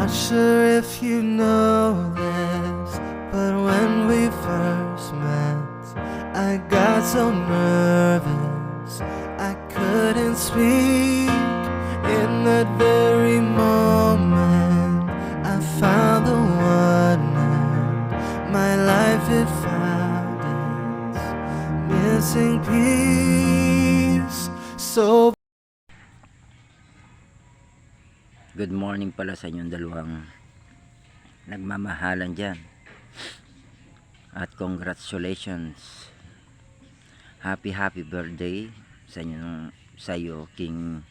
Not sure if you know this, but when we first met, I got so nervous I couldn't speak. In that very moment, I found the one, and my life it found its missing piece. So good morning pala sa inyong dalawang nagmamahalan dyan. At congratulations. Happy birthday sa iyo King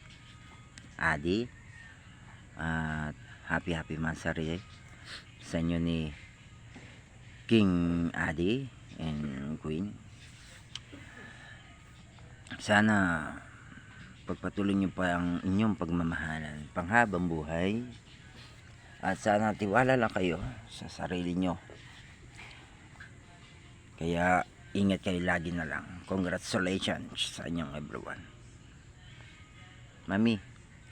Adi. At happy mansari sa inyo ni King Adi and Queen. Sana pagpatuloy niyo pa ang inyong pagmamahalan panghabang buhay, at sana tiwala lang kayo sa sarili nyo. Kaya ingat kayo lagi na lang. Congratulations sa inyong everyone. Mami,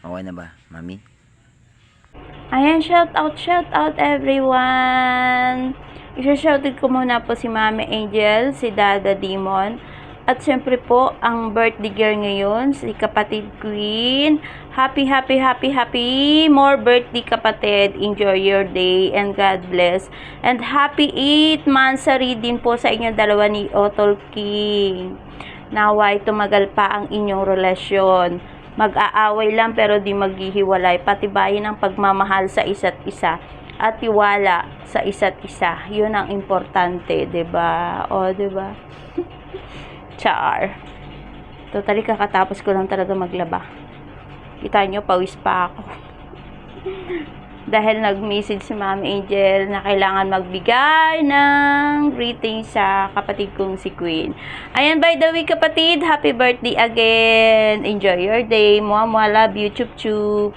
okay na ba Mami? Ayan, shout out everyone. Isa-shoutout ko muna po si Mami Angel, si Dada Demon, at siyempre po ang birthday girl ngayon, si kapatid Queen. Happy more birthday kapatid. Enjoy your day and God bless. And happy 8th mansari din po sa inyong dalawa ni Otol King. Naway tumagal pa ang inyong relasyon. Mag-aaway lang pero di maghihiwalay. Patibayin ang pagmamahal sa isa't isa at tiwala sa isa't isa. Yun ang importante, 'di ba? O, 'di ba? Char. Totally kakatapos ko lang talaga maglaba. Kita nyo, pawis pa ako. Dahil nag-message si Mami Angel na kailangan magbigay ng greeting sa kapatid kong si Queen. Ayan, by the way kapatid, happy birthday again. Enjoy your day. Mwah, mwah, love you, chup chup.